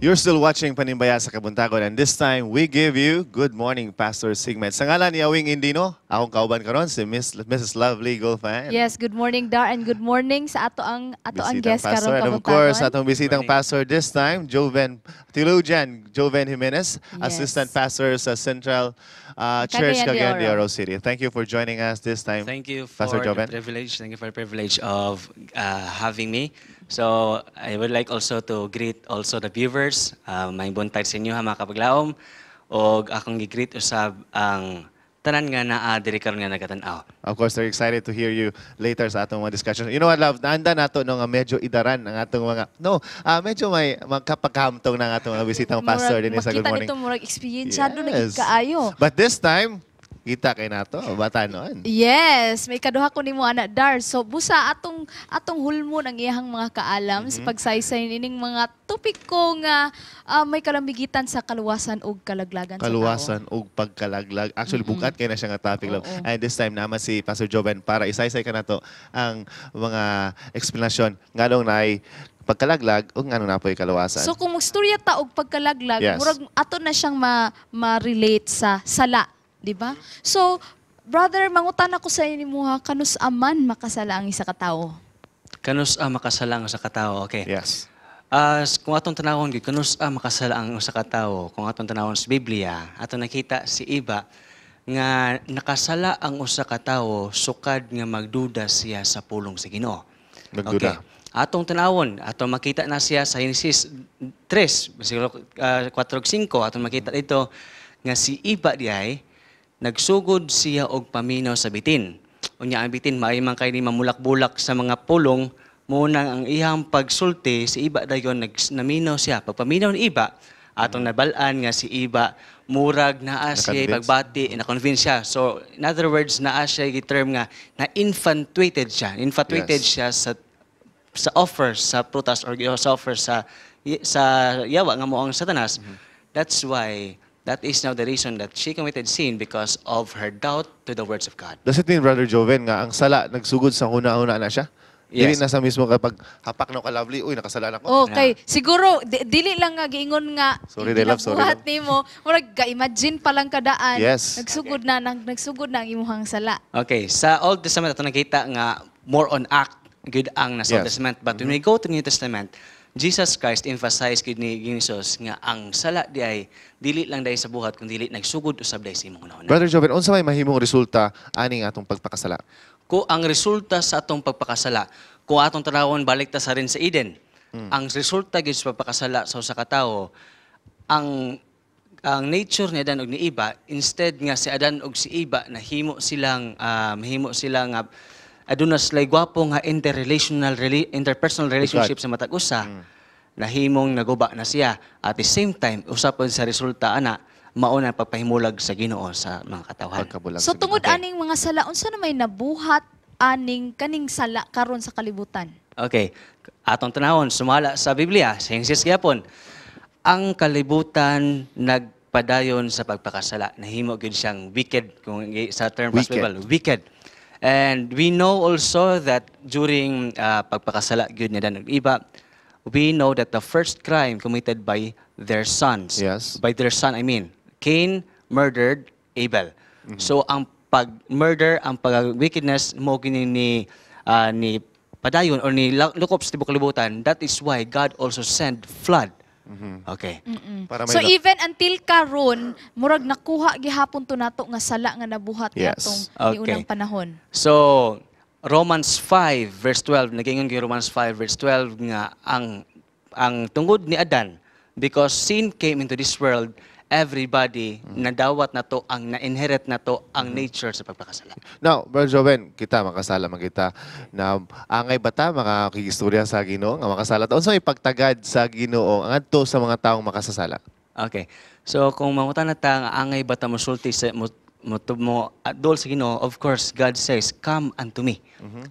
You're still watching Panimbaya sa Kabuntagon, and this time we give you Good Morning Pastor segment. Sa ngalan ni Awing Indino, akong kauban karon si Mrs. Lovely Golfan. Yes, good morning Dar and good morning sa ato ang Bisitang guest pastor. karon And of Kabuntagon. course, atong bisitang pastor this time, Theologian Joven Jimenez, Assistant Pastor sa Central Church Cagayan de Oro City. Thank you for joining us this time. Thank you for Pastor the Joven. privilege. Thank you for the privilege of having me. So I would like also to greet also the viewers. May buntag sa inyo ha mga kapaglaom. O akong gi-greet usab ang tanan nga naa diri karon nga nagatanaw. Of course, they're excited to hear you later sa atong mga discussion. You know what, love? Naanda nato no nga medyo idaran ang atong mga medyo may magkapagkamtong ng atong mga bisitang pastor din sa Good Morning. Makita nito murag experience do naging kaayo. But this time, kita kay nato batanon. Yes, may kaduha ko nimo ana Dar. So busa atong hulmon ang iyang mga kaalam sa pagsaysay nining mga topiko nga may kalambigitan sa kaluwasan ug kalaglagan sa tao. Kaluwasan ug pagkalaglag. Actually bukat kay na siya nga topic lang. And this time naman si Pastor Joven para isaysay ka nato ang mga explanation ngadong naay pagkalaglag ug ngano na po'y kaluwasan. So kung magstorya ta og pagkalaglag, Yes. murag ato na siyang ma-relate sa sala, di ba? So, brother, mangutan ako sa inyo ha, kanus aman makasala ang isa ka tawo. Kanus makasalang sa katao. Okay. Yes. Kung atong tanawon gyud kanus makasala ang usa ka tawo, kung atong tanawon sa Biblia, ato nakita si iba nga nakasala ang usa ka tawo sukad nga magduda siya sa pulong sa Ginoo. Nagduda. Okay. Atong tanawon, atong makita na siya sa Genesis 3, versikulo 4-5, atong makita dito nga si iba diay nagsugod siya og paminaw sa bitin. Unya ang bitin maay man kay ni mamulak-bulak sa mga pulong, muna ang iyang pagsulti si iba dayon naminaw siya. Pagpaminaw ni iba, atong nabalaan nga si iba murag naa siya pagbati, na-convince siya. So in other words, naa siya term nga na infatuated siya. Infatuated siya sa offer sa prutas or sa offer sa yawa nga mo ang Satanas. That's why that is now the reason that she committed sin because of her doubt to the words of God. Does it mean, Brother Joven, nga ang sala nagsugod sa una-una na siya? Dili Yes. na sa mismo kapag hapak na ka lovely, uy, nakasala na ko. Okay, siguro dili lang nga giingon nga Sorry, they love, sorry, ginabuhat nimo, murag ka-imagine pa lang kadaan. Yes. Nagsugod na ang imuhang sala. Okay, sa Old Testament ato nakita nga more on act good ang nasa Old Yes. Testament, but when we go to New Testament, Jesus Christ emphasized gid ni Jesus nga ang sala di ay dili lang dahil sa buhat kundi dili nagsugod usab dahil sa imong una. Brother Joven, unsa may mahimong resulta aning atong pagpakasala? Ko ang resulta sa atong pagpakasala, kung atong tanawon balik ta sa rin sa Eden, ang resulta gid sa pagpakasala sa usa ka tawo, ang nature ni Adan ug ni Eva, instead nga si Adan ug si Eva mahimo silang aduna sila'y gwapo nga interpersonal relationship sa matag usa, nahimong naguba na siya. At the same time, usapon sa resulta ana, mauna pagpahimulag sa Ginoo sa mga katawhan. Pagkabulag So sa tungod Ginoo. aning mga sala, unsa na may nabuhat kaning sala karon sa kalibutan? Okay. Atong tanawon, sumala sa Biblia, sa Genesis gyapon, ang kalibutan nagpadayon sa pagpakasala. Nahimo gyud siyang wicked kung sa term Wicked. Bible, wicked. And we know also that during pagpakasala gyud ni Dan ug iba, we know that the first crime committed by their sons. Yes. By their son, I mean, Cain murdered Abel. So ang pag-murder, ang pag-wickedness mo gini ni padayon or ni lukop sa tibok kalibutan, that is why God also sent flood. Okay. Para So may even until karon, murag nakuha gihapon to nato nga sala nga nabuhat Yes. natong Okay. niunang panahon. So, Romans 5 verse 12, nagingon kay Romans 5 verse 12 nga ang tungod ni Adan, because sin came into this world, everybody nadawat na to, ang na-inherit na to ang nature sa pagpakasala. Now, Brother Joven, kita makasala man kita na angay bata makakigistorya sa Ginoo nga makasala ta. Unsa may pagtagad sa Ginoo ngadto sa mga taong makasasala? Okay. So, kung mangutan na ta nga angay bata mosulti sa adol sa Ginoo, of course God says, "Come unto me."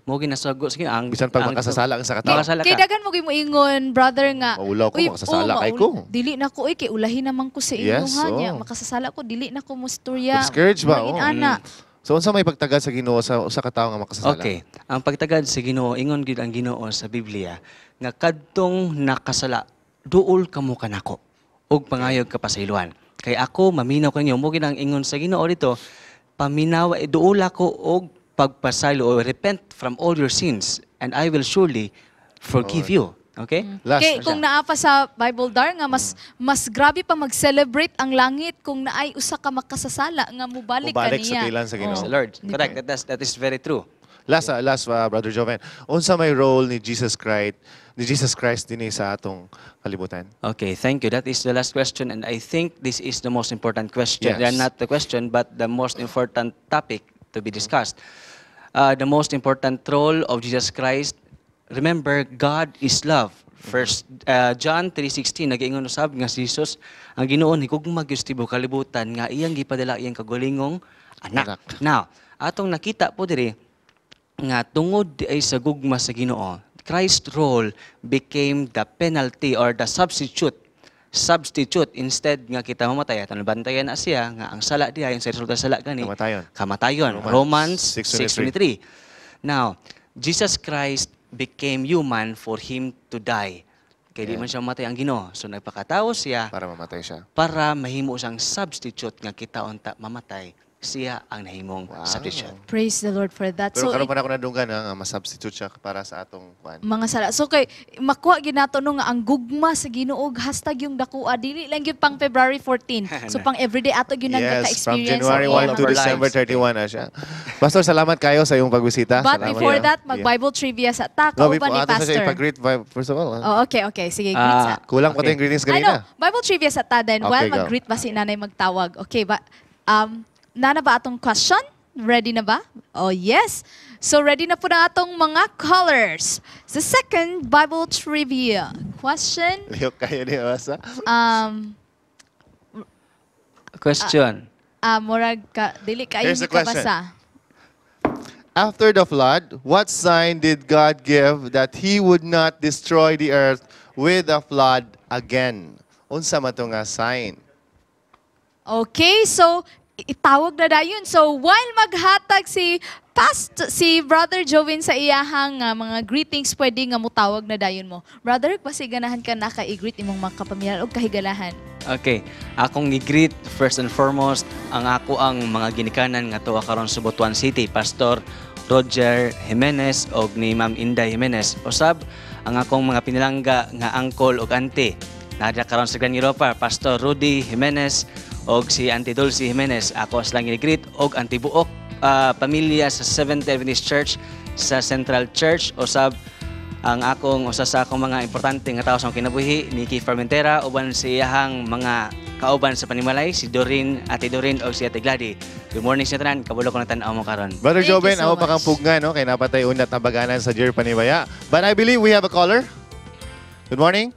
Mo ginasugo sa Ginoo ang Bisan pag makasasala ang sa katao. Makasasala Kay ka. dagan mo gyud moingon, brother nga. Maulaw ko, "Uy, makasasala kay maul- ko." Dili na ko kay ulahin naman ko sa inyo Yes, ha niya. oo. Makasasala ko dili na ko musturya. Discourage ba? Mangin Oo. ana. So unsa may pagtagad sa Ginoo sa ka tawo nga makasasala? Okay. Ang pagtagad sa Ginoo, ingon gid ang Ginoo sa Biblia nga kadtong nakasala duol kamo kanako ug pangayog ka pasayloan. Kay ako maminaw kanyo mo ginang ingon sa Ginoo dito, paminaw duol ako og pagpasaylo o repent from all your sins and I will surely forgive you. Okay? Last Okay, na kung siya. naa pa sa Bible dar nga mas grabe pa mag-celebrate ang langit kung naay usa ka makasasala nga mubalik Mubalik sa kaniya. tilan sa Ginoo. Praise the Lord. Correct. That is very true. Last, Brother Joven. Unsa may role ni Jesus Christ din sa atong kalibutan? Okay, thank you. That is the last question, and I think this is the most important question. Yes. Not the question, but the most important topic to be discussed. The most important role of Jesus Christ. Remember, God is love. First John 3:16 nag-ingon usab nga si Jesus ang Ginoo ni gugma gyud tibuok kalibutan nga iyang gipadala iyang kagulingong anak. Anak. Now, atong nakita po diri nga tungod di ay sa gugma sa Ginoo, Christ's role became the penalty or the substitute instead nga kita mamatay atong bantayan na siya nga ang sala diha yung sa resulta sa sala gani kamatayon. Romans 6:23. Now, Jesus Christ became human for him to die. Kaya di man siya mamatay ang Ginoo. So nagpakatao siya Para mamatay siya. para mahimo siyang substitute nga kita unta mamatay. Siya ang nahimong substitute. Praise the Lord for that. Pero So, karon pa na ako nadunggan nga ma-substitute siya para sa atong kwan. mga sala. So kay makuha ginato no nga ang gugma sa Ginoo hashtag yung dakua dili lang gyud pang February 14. So pang everyday ato gyud Yes, from nagka-experience January sa 1 to all of our December lives. 31 na siya. Pastor, salamat kayo sa iyong pagbisita. But Salamat before kayo. that, mag-Bible trivia sa ta No, kauban ni ato sa siya Pastor. ipag-greet first of all. Oh, okay. Sige, greet sa. Kulang pa Okay. tayong greetings Ano, kanina. Bible trivia sa ta then. Okay, While go. mag-greet ba si nanay magtawag. Okay, ba? Nana ba atong question? Ready na ba? Oh, yes. So, ready na po na atong mga colors. The second Bible trivia question. Lihok kayo ni Osa. Question. Murag ka, dili kayo Here's the hindi question. kabasa. After the flood, what sign did God give that He would not destroy the earth with a flood again? Unsa man to nga sign? Okay, so itawag na dayon. So while maghatag si Brother Jovin sa iyahang mga greetings, pwede nga mutawag na dayon mo. Brother, pasiganahan ka na ka-i-greet imong mga kapamilya o kahigalahan. Okay, akong i-greet first and foremost ang mga ginikanan nga tuwa karon sa Butuan City, Pastor Roger Jimenez og ni Ma'am Inday Jimenez. Usab ang akong mga pinilangga nga uncle og auntie. Nadya karon sa Gran Europa, Pastor Rudy Jimenez og si Auntie Dulcie Jimenez. Ako silang i-greet og Auntie Buok pamilya sa Seventh Adventist Church sa Central Church. Usab ang usa sa akong mga importante nga tao sa akong kinabuhi, Nikki Fermentera, uban sa iyahang mga kauban sa panimalay, si Ate Doreen o si Ate Glady. Good morning sa tanan, kabulo ko na tanaw mo karon. Brother Thank you Joven, so ako pa kang much. pugna, no? Kaya napatay unat na baganan sa Dear Panibaya. But I believe we have a caller. Good morning.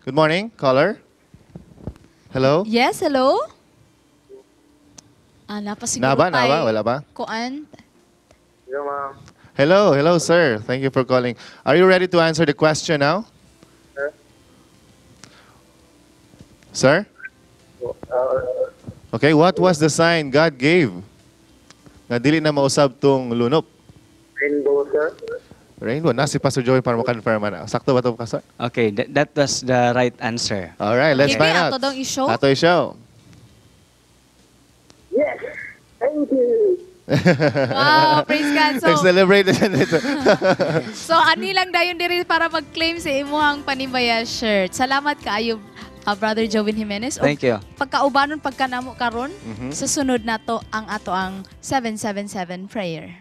Good morning, caller. Hello? Yes, hello? Napasiguro Naba? tayo. Wala ba? Kuan? Hello, ma'am. Hello, sir. Thank you for calling. Are you ready to answer the question now? Sir? Okay, what was the sign God gave? Nga dili na mausab tong lunop. Rainbow, sir. Rainbow. Na si Pastor Joey para makonfirm na. Sakto ba ito, Pastor? Okay, that was the right answer. Alright, let's Okay, find out. ato daw i-show. Ato i-show. Yes. Thank you. Wow, praise God. So, Nag-celebrate na siya dito. so ani lang dayon diri para mag-claim sa imuhang Panibaya shirt. Salamat kaayo, Brother Jovin Jimenez. O, Thank you. pagkaubanon pagkanamo karon, sa sunod nato ang ato ang 777 prayer.